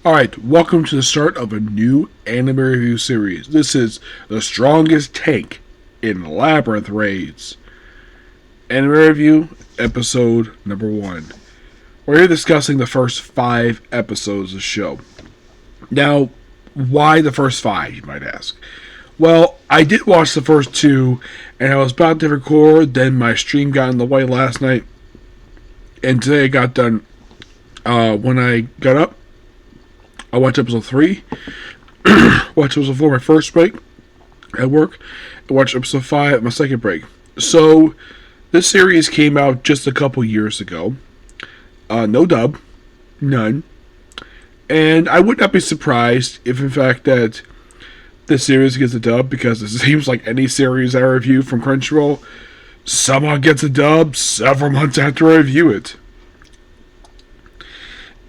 Alright, welcome to the start of a new anime review series. This is the strongest tank in Labyrinth raids. Anime review, episode number 1. We're here discussing the first 5 episodes of the show. Now, why the first 5, you might ask? Well, I did watch the first 2, and I was about to record, then my stream got in the way last night, and today I got done. When I got up, I watched episode 3, watched episode 4 my first break at work, and watched episode 5 my second break. So, this series came out just a couple years ago. No dub. None. And I would not be surprised if, in fact, that this series gets a dub, because it seems like any series I review from Crunchyroll somehow gets a dub several months after I review it.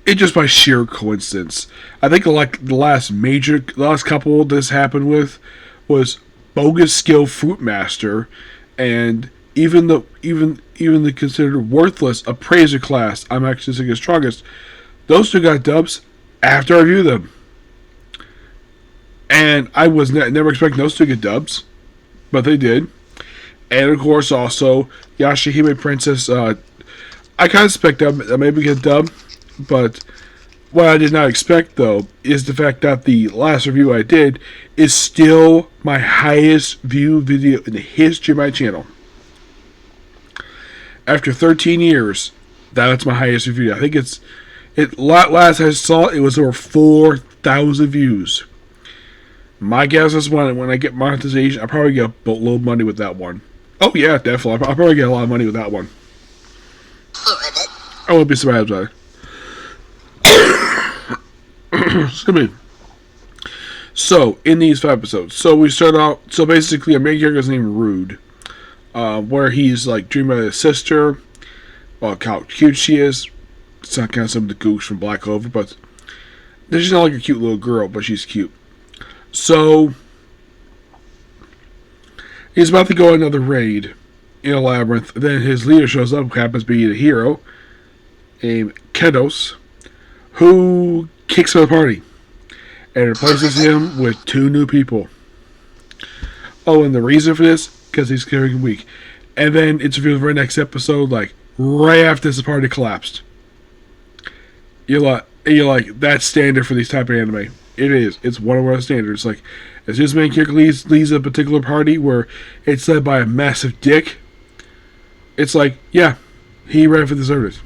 It's just by sheer coincidence. I think the last couple this happened with was Bogus Skill Fruit Master, and even the considered worthless Appraiser class, I'm actually thinking strongest. Those two got dubs after I reviewed them, and I was never expecting those two to get dubs, but they did. And of course, also Yashahime Princess. I kind of expect that maybe get dubbed. But what I did not expect, though, is the fact that the last review I did is still my highest viewed video in the history of my channel. After 13 years, that's my highest video. I think last I saw it was over 4,000 views. My guess is when I get monetization, I'll probably get a boatload of money with that one. Oh yeah, definitely. I'll probably get a lot of money with that one. I won't be surprised by it. Excuse me. So, in these 5 episodes, we start out. So basically, our main character is named Rude, where he's like dreaming about his sister. Well, how cute she is. It's not kind of some of the gooch from Black Clover, but she's not like a cute little girl, but she's cute. So he's about to go on another raid in a labyrinth. Then his leader shows up, who happens to be a hero named Kedos, who kicks out the party and replaces him with 2 new people. Oh, and the reason for this? Because he's carrying weak. And then it's revealed for the next episode, like right after this party collapsed. You're like, that's standard for these type of anime. It is. It's one of our standards. Like, as this main character leads a particular party where it's led by a massive dick, it's like, yeah, he ran for the service.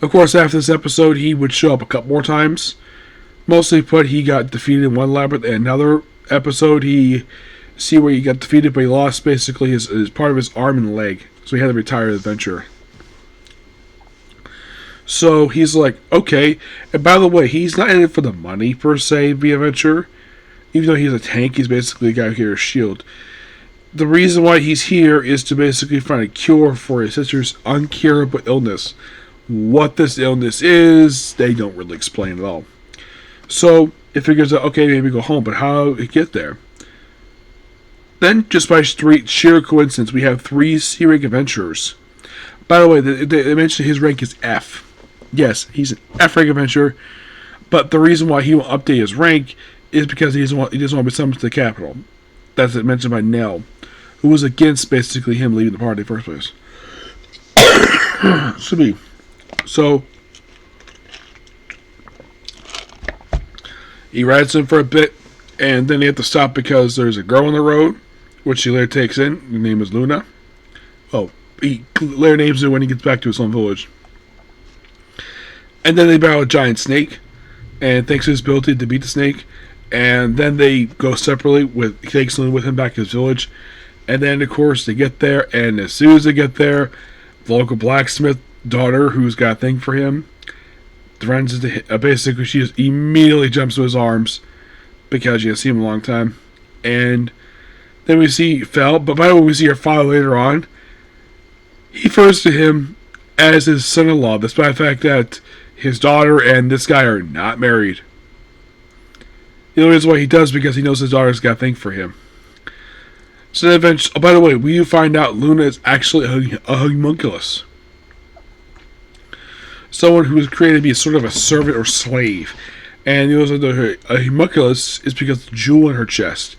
Of course, after this episode, he would show up a couple more times. Mostly put, he got defeated in one labyrinth. And another episode, he got defeated, but he lost basically his part of his arm and leg. So he had to retire the adventure. So he's like, okay. And by the way, he's not in it for the money, per se, the adventure. Even though he's a tank, he's basically a guy who carries a shield. The reason why he's here is to basically find a cure for his sister's uncurable illness. What this illness is, they don't really explain at all. So it figures out, okay, maybe go home, but how do it get there? Then, just by sheer coincidence, we have 3 C-rank adventurers. By the way, they mentioned his rank is F. Yes, he's an F-rank adventurer, but the reason why he won't update his rank is because he doesn't want to be summoned to the capital. That's mentioned by Nell, who was against basically him leaving the party in the first place. Excuse me. So he rides him for a bit, and then they have to stop because there's a girl on the road, which she later takes in. Her name is Luna. Oh, he later names her when he gets back to his own village. And then they battle a giant snake, and thanks to his ability to beat the snake, and then they go separately he takes Luna with him back to his village. And then, of course, they get there, and as soon as they get there, the local blacksmith daughter, who's got a thing for him, runs into basically she just immediately jumps to his arms because she hasn't seen him in a long time. And then we see Fel, but by the way, we see her father later on. He refers to him as his son-in-law, despite the fact that his daughter and this guy are not married. The only reason why he does because he knows his daughter's got a thing for him. So then eventually, by the way, we find out Luna is actually a homunculus. someone who was created to be sort of a servant or slave. And it was a homunculus is because of the jewel in her chest.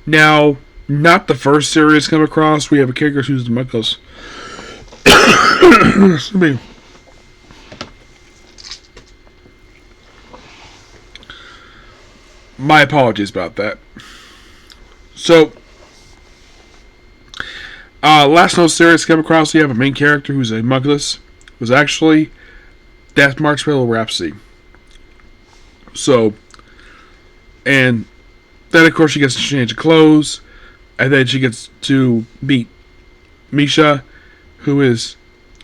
Now, not the first series come across. We have a character who's the homunculus. Excuse me. My apologies about that. So, last no series come across, you have a main character who's a homunculus. Was actually Death Marshmallow Rhapsody. So, and then of course she gets to change of clothes, and then she gets to meet Misha, who is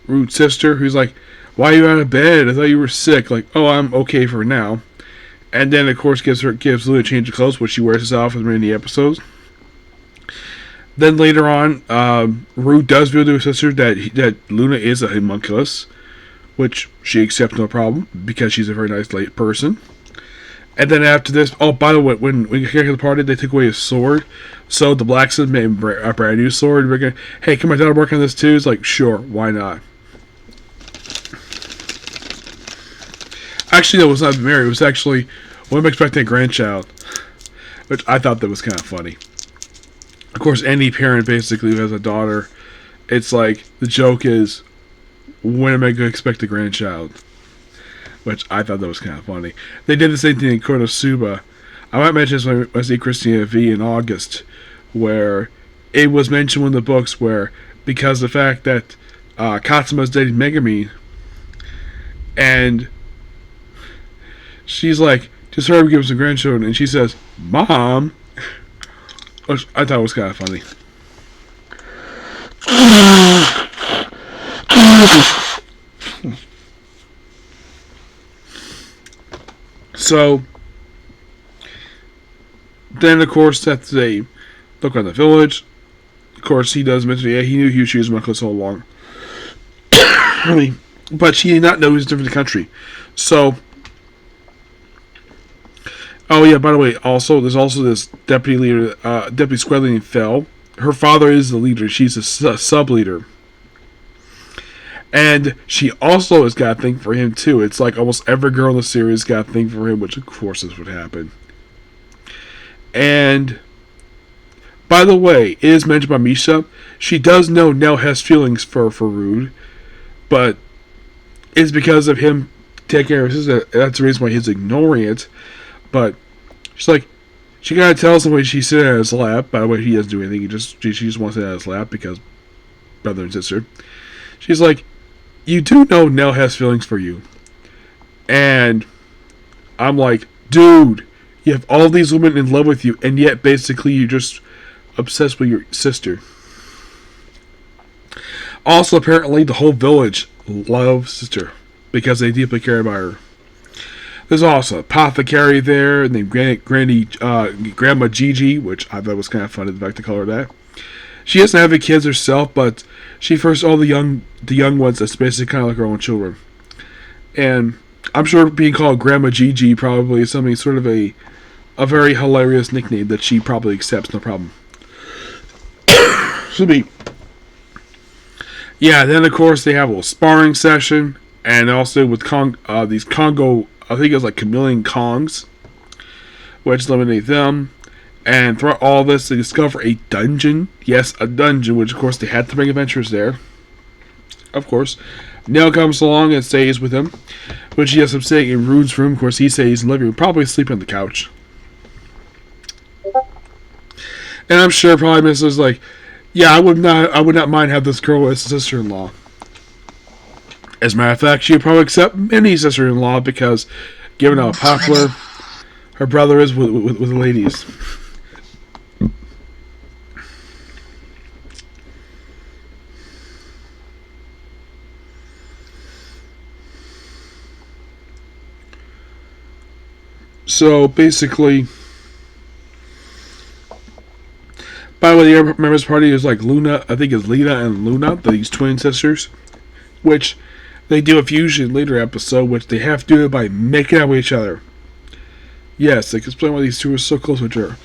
Root's sister, who's like, "Why are you out of bed? I thought you were sick." Like, "Oh, I'm okay for now." And then of course gives Luna a change of clothes, which she wears herself in many episodes. Then later on, Root does reveal to her sister that Luna is a homunculus, which she accepts no problem because she's a very nice late person. And then after this, oh, by the way, when we came to the party, they took away his sword. So the blacksmith made a brand new sword. We're going, "Hey, can my daughter work on this too?" It's like, sure, why not? Actually, no, it was not Mary. It was actually, well, I'm expecting a grandchild, which I thought that was kind of funny. Of course, any parent basically who has a daughter, it's like, the joke is, when am I going to expect a grandchild? Which I thought that was kind of funny. They did the same thing in Konosuba. I might mention this when I see Christina V in August, where it was mentioned in the books where, because of the fact that Katsuma's dating Megami, and she's like, "Just hurry up and give us some grandchildren," and she says, "Mom," which I thought was kind of funny. So, then of course that's they look on the village. Of course he does mention, yeah, he knew he was using Homunculus all along. But she did not know he was different in the country. So, oh yeah, by the way, also there's also this deputy leader, deputy squad leader Fel. Her father is the leader. She's a sub leader. And she also has got a thing for him, too. It's like almost every girl in the series got a thing for him, which of course this would happen. And, by the way, it is mentioned by Misha, she does know Nell has feelings for Rude, but it's because of him taking care of his sister. That's the reason why he's ignoring it. But she's like, she kind of tells him when she's sitting on his lap. By the way, he doesn't do anything. She just wants to sit on his lap because brother and sister. She's like, "You do know Nell has feelings for you." And I'm like, dude, you have all these women in love with you, and yet basically you're just obsessed with your sister. Also, apparently, the whole village loves sister because they deeply care about her. There's also an apothecary there named Grandma Gigi, which I thought was kind of funny, the fact to call her that. She doesn't have any kids herself, but she first all the young ones that's basically kind of like her own children. And I'm sure being called Grandma Gigi probably is something sort of a very hilarious nickname that she probably accepts, no problem. Should be. Yeah, then of course they have a little sparring session, and also with these Congo, I think it was like chameleon Kongs, which eliminate them. And throughout all this, they discover a dungeon. Yes, a dungeon, which of course they had to bring adventures there. Of course. Nell comes along and stays with him. When she has him staying in Rude's room, of course he stays in the living room, probably sleeping on the couch. And I'm sure probably Mrs. like, yeah, I would not mind having this girl as a sister-in-law. As a matter of fact, she would probably accept any sister-in-law because, given how popular her brother is with the ladies. So basically, by the way, the other members party is like Luna. I think it's Lena and Luna, these twin sisters, which they do a fusion later episode, which they have to do it by making out with each other. Yes, they can explain why these two are so close with her.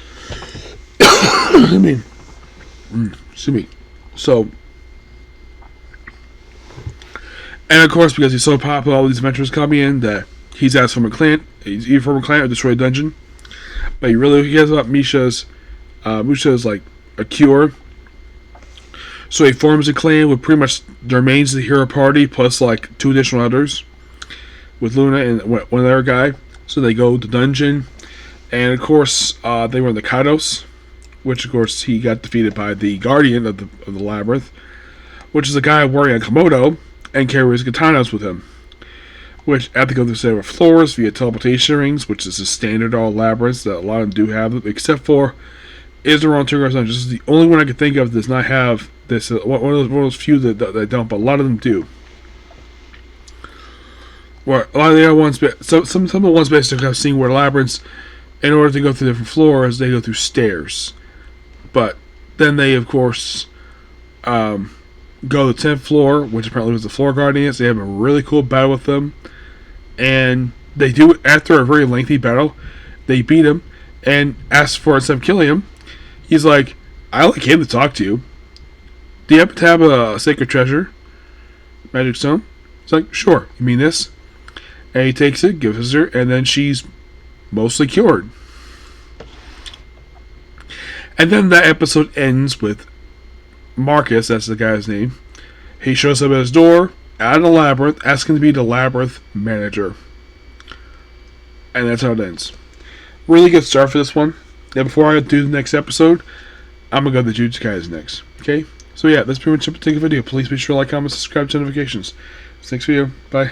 Excuse me. So, And of course, because he's so popular, all these adventures coming in that he's asked from a clan. He's either from a clan or destroy a dungeon. But he really cares about Misha's. Misha's like a cure. So he forms a clan with pretty much the remains of the hero party plus like 2 additional others with Luna and one other guy. So they go to the dungeon, and of course they were in the Kaidos, which of course he got defeated by the Guardian of the Labyrinth, which is a guy wearing a Komodo and carries katanas with him. Which have to go through several floors via teleportation rings, which is a standard all labyrinths that a lot of them do have, except for Israel and Turgos Dungeon. This is the only one I can think of that does not have this. One of those few that don't, but a lot of them do. Where a lot of the other ones, some of the ones basically I've seen where labyrinths, in order to go through different floors, they go through stairs. But then they, of course, go to the 10th floor, which apparently was the floor guardians. They have a really cool battle with them. And they do it after a very lengthy battle. They beat him and ask for, instead of killing him, he's like, I only came to talk to you. Do you happen to have a sacred treasure? Magic stone? It's like, sure. You mean this? And he takes it, gives her, and then she's mostly cured. And then that episode ends with Marcus, that's the guy's name. He shows up at his door, out of the labyrinth, asking to be the labyrinth manager. And that's how it ends. Really good start for this one. Now, before I do the next episode, I'm going to go to the Jujutsu Kaisen next. Okay? So yeah, that's pretty much it for the video. Please be sure to like, comment, subscribe to notifications. Thanks for you. Bye.